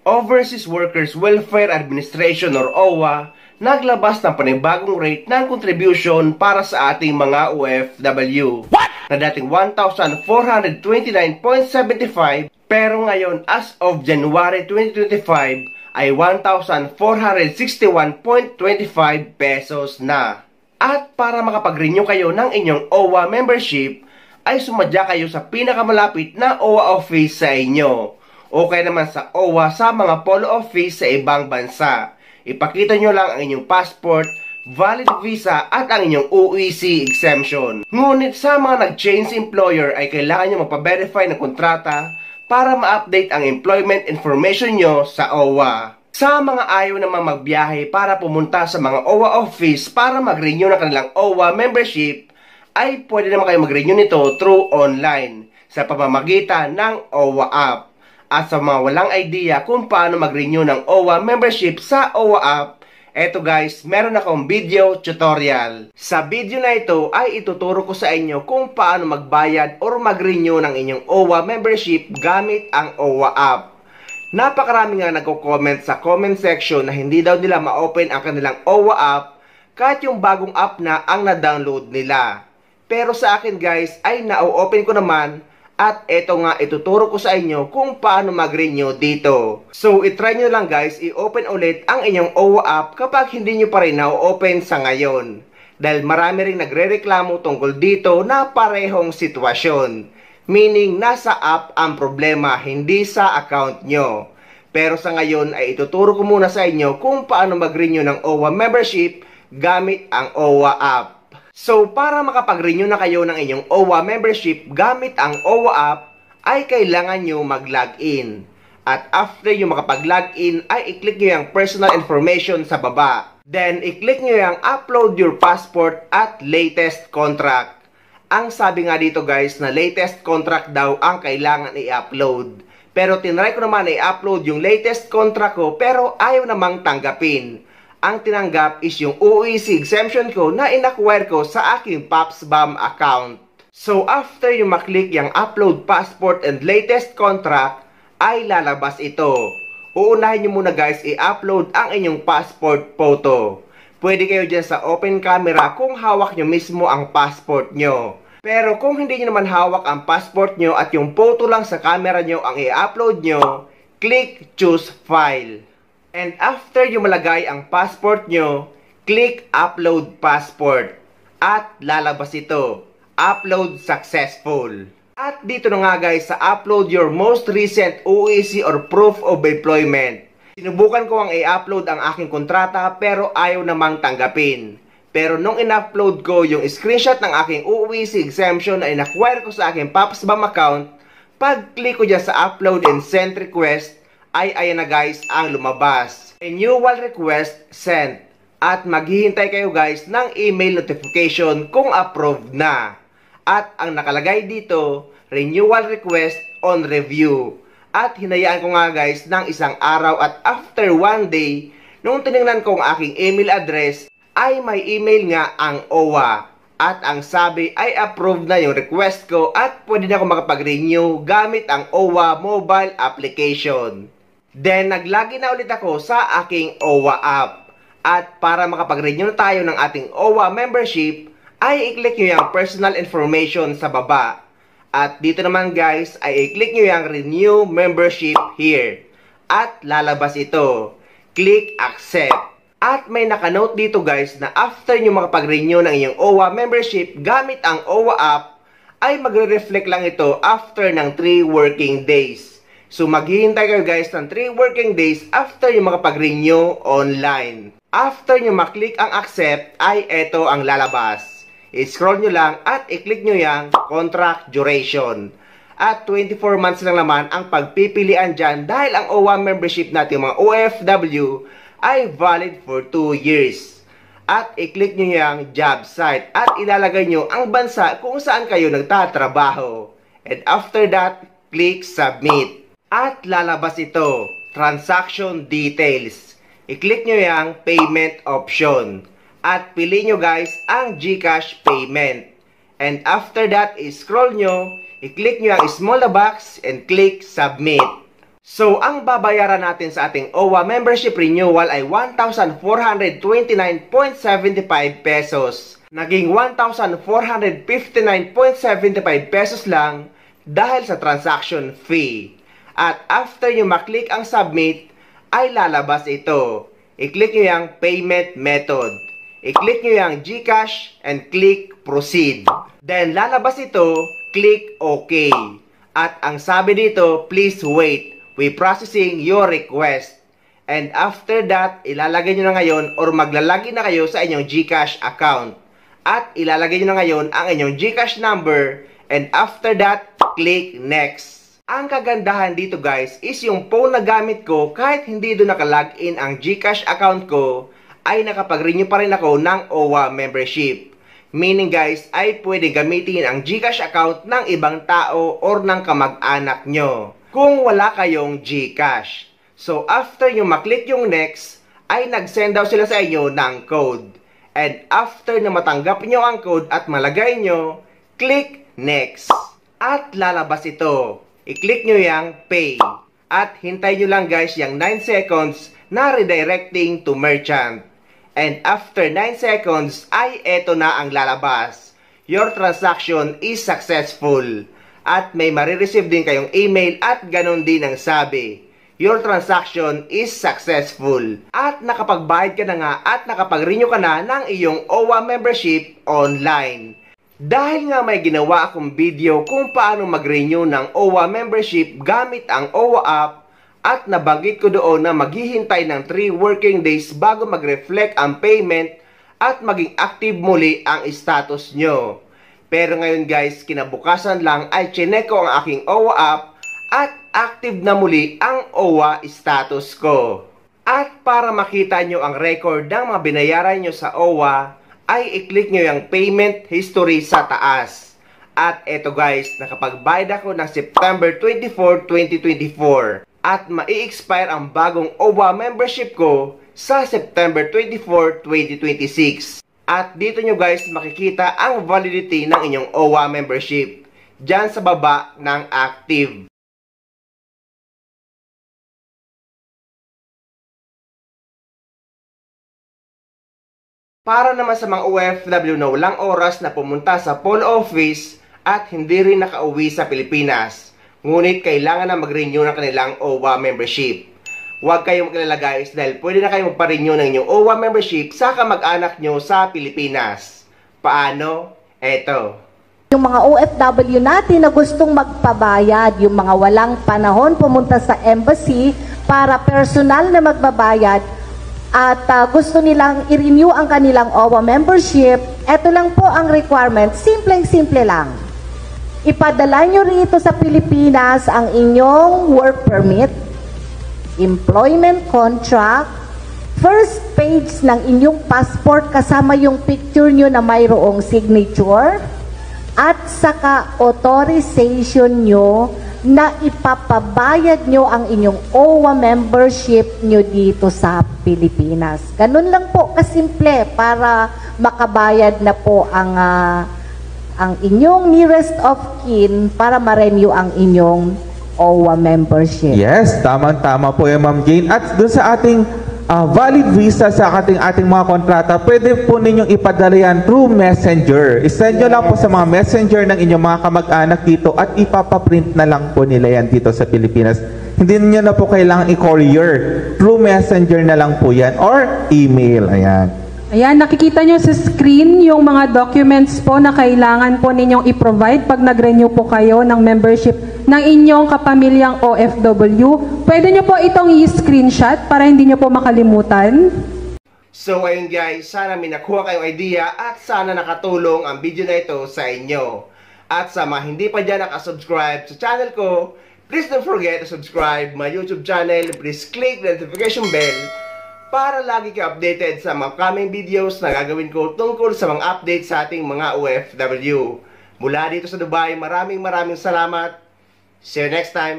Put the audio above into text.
Overseas Workers Welfare Administration or OWA naglabas ng panibagong rate ng contribution para sa ating mga OFW. Na dating 1,429.75 pero ngayon as of January 2025 ay 1,461.25 pesos na. At para makapag-renew kayo ng inyong OWA membership ay sumadya kayo sa pinakamalapit na OWA office sa inyo o kaya naman sa OWA sa mga polo office sa ibang bansa. Ipakita nyo lang ang inyong passport, valid visa at ang inyong OEC exemption. Ngunit sa mga nag-change employer ay kailangan nyo magpa-verify ng kontrata para ma-update ang employment information nyo sa OWA. Sa mga ayaw namang magbiyahe para pumunta sa mga OWA office para mag-renew ng kanilang OWA membership, ay pwede naman kayo mag-renew nito through online sa pamamagitan ng OWA app. At sa mga walang idea kung paano mag-renew ng OWA membership sa OWA app, eto guys, meron akong video tutorial. Sa video na ito ay ituturo ko sa inyo kung paano magbayad or mag-renew ng inyong OWA membership gamit ang OWA app. Napakarami nga nagko-comment sa comment section na hindi daw nila ma-open ang kanilang OWA app kahit yung bagong app na ang na-download nila. Pero sa akin guys ay na-open ko naman. At eto nga, ituturo ko sa inyo kung paano mag-renew dito. So, itry nyo lang guys, i-open ulit ang inyong OWA app kapag hindi nyo pa rin na-open sa ngayon. Dahil marami rin nagre-reklamo tungkol dito na parehong sitwasyon. Meaning, nasa app ang problema, hindi sa account nyo. Pero sa ngayon ay ituturo ko muna sa inyo kung paano mag-renew ng OWA membership gamit ang OWA app. So, para makapag-renew na kayo ng inyong OWA membership gamit ang OWA app, ay kailangan nyo mag-login. At after nyo makapag-login, ay i-click nyo yung personal information sa baba. Then, i-click nyo yung upload your passport at latest contract. Ang sabi nga dito guys na latest contract daw ang kailangan i-upload. Pero tinry ko naman i-upload yung latest contract ko pero ayaw namang tanggapin. Ang tinanggap is yung OEC exemption ko na in-acquire ko sa aking PopsBam account. So after yung maklik yung upload passport and latest contract, ay lalabas ito. Uunahin nyo muna guys i-upload ang inyong passport photo. Pwede kayo dyan sa open camera kung hawak nyo mismo ang passport nyo. Pero kung hindi nyo naman hawak ang passport nyo at yung photo lang sa camera nyo ang i-upload nyo, click choose file. And after yung malagay ang passport nyo, click upload passport. At lalabas ito, upload successful. At dito na nga guys sa upload your most recent OEC or proof of employment. Sinubukan ko ang i-upload ang aking kontrata pero ayaw namang tanggapin. Pero nung in-upload ko yung screenshot ng aking OEC exemption na in-acquire ko sa aking PopsBam account, pag-click ko dyan sa upload and send request, ay ayan na guys ang lumabas. Renewal request sent. At maghihintay kayo guys ng email notification kung approved na. At ang nakalagay dito, renewal request on review. At hinayaan ko nga guys ng isang araw at after 1 day, nung tinignan ko ang aking email address, ay may email nga ang OWA. At ang sabi ay approved na yung request ko at pwede na ako makapag-renew gamit ang OWA mobile application. Then, nag-login na ulit ako sa aking OWA app. At para makapag-renew na tayo ng ating OWA membership, ay i-click nyo yung personal information sa baba. At dito naman guys, ay i-click nyo yung renew membership here. At lalabas ito. Click accept. At may nakanote dito guys na after nyo makapag-renew ng inyong OWA membership gamit ang OWA app, ay magre-reflect lang ito after ng 3 working days. So maghihintay kayo guys ng 3 working days after yung makapag-renew online. After nyo maklik ang accept ay eto ang lalabas. I-scroll nyo lang at i-click nyo yung contract duration. At 24 months lang naman ang pagpipilian dyan dahil ang OWA membership natin mga OFW ay valid for 2 years. At i-click nyo yung job site at ilalagay nyo ang bansa kung saan kayo nagtatrabaho. And after that, click submit. At lalabas ito, transaction details. I-click nyo yung payment option. At pili nyo guys ang GCash payment. And after that, scroll nyo, i-click nyo ang small box and click submit. So, ang babayaran natin sa ating OWA membership renewal ay 1,429.75 pesos. Naging 1,459.75 pesos lang dahil sa transaction fee. At after nyo maklik ang submit, ay lalabas ito. I-click nyo yung payment method. I-click nyo yung GCash and click proceed. Then lalabas ito, click OK. At ang sabi dito, please wait. We processing your request. And after that, ilalagay nyo na ngayon or maglalagin na kayo sa inyong GCash account. At ilalagay nyo na ngayon ang inyong GCash number. And after that, click next. Ang kagandahan dito guys is yung phone na gamit ko kahit hindi doon nakalagin ang GCash account ko ay nakapag-renew pa rin ako ng OWA membership. Meaning guys ay pwede gamitin ang GCash account ng ibang tao or ng kamag-anak nyo kung wala kayong GCash. So after nyo maklik yung next ay nag-send daw sila sa inyo ng code. And after na matanggap nyo ang code at malagay nyo, click next. At lalabas ito. I-click nyo yung pay. At hintay nyo lang guys yung 9 seconds na redirecting to merchant. And after 9 seconds ay eto na ang lalabas. Your transaction is successful. At may marireceive din kayong email at ganun din ang sabi. Your transaction is successful. At nakapagbayad ka na nga at nakapag-renew ka na ng iyong OWA membership online. Dahil nga may ginawa akong video kung paano mag-renew ng OWA membership gamit ang OWA app at nabanggit ko doon na maghihintay ng 3 working days bago mag-reflect ang payment at maging active muli ang status nyo. Pero ngayon guys, kinabukasan lang ay chinek ko ang aking OWA app at active na muli ang OWA status ko. At para makita nyo ang record ng mga binayaran nyo sa OWA, ay i-click nyo yung payment history sa taas. At eto guys, nakapagbayad ako ng September 24, 2024. At mai-expire ang bagong OWA membership ko sa September 24, 2026. At dito nyo guys makikita ang validity ng inyong OWA membership. Diyan sa baba ng active. Para naman sa mga OFW na walang oras na pumunta sa Polo Office at hindi rin nakauwi sa Pilipinas, ngunit kailangan na mag-renew ng kanilang OWA membership. Huwag kayong mag-alala guys dahil pwede na kayong magpa-renew ng inyong OWA membership sa kamag-anak nyo sa Pilipinas. Paano? Eto. Yung mga OFW natin na gustong magpabayad, yung mga walang panahon pumunta sa embassy para personal na magbabayad at gusto nilang i-renew ang kanilang OWA membership, eto lang po ang requirement, simpleng-simple lang. Ipadala nyo rito sa Pilipinas ang inyong work permit, employment contract, first page ng inyong passport kasama yung picture nyo na mayroong signature, at saka authorization nyo na ipapabayad nyo ang inyong OWA membership nyo dito sa Pilipinas. Ganun lang po kasimple para makabayad na po ang inyong nearest of kin para ma-renew ang inyong OWA membership. Yes, tama-tama po yung Ma'am Jane. At doon sa ating valid visa sa ating mga kontrata, pwede po ninyong ipadala yan through messenger. I-send nyo lang po sa mga messenger ng inyong mga kamag-anak dito at ipapaprint na lang po nila yan dito sa Pilipinas. Hindi nyo na po kailangan i-courier. Through messenger na lang po yan or email. Ayan. Ayan, nakikita nyo sa screen yung mga documents po na kailangan po ninyong i-provide pag nag-renew po kayo ng membership ng inyong kapamilyang OFW. Pwede nyo po itong i-screenshot para hindi nyo po makalimutan. So ayun guys, sana may nakuha kayong idea at sana nakatulong ang video na ito sa inyo. At sa mga hindi pa dyan nakasubscribe sa channel ko, please don't forget to subscribe my YouTube channel. Please click the notification bell para lagi kayo updated sa mga upcoming videos na gagawin ko tungkol sa mga updates sa ating mga OFW. Mula dito sa Dubai, maraming salamat. See you next time.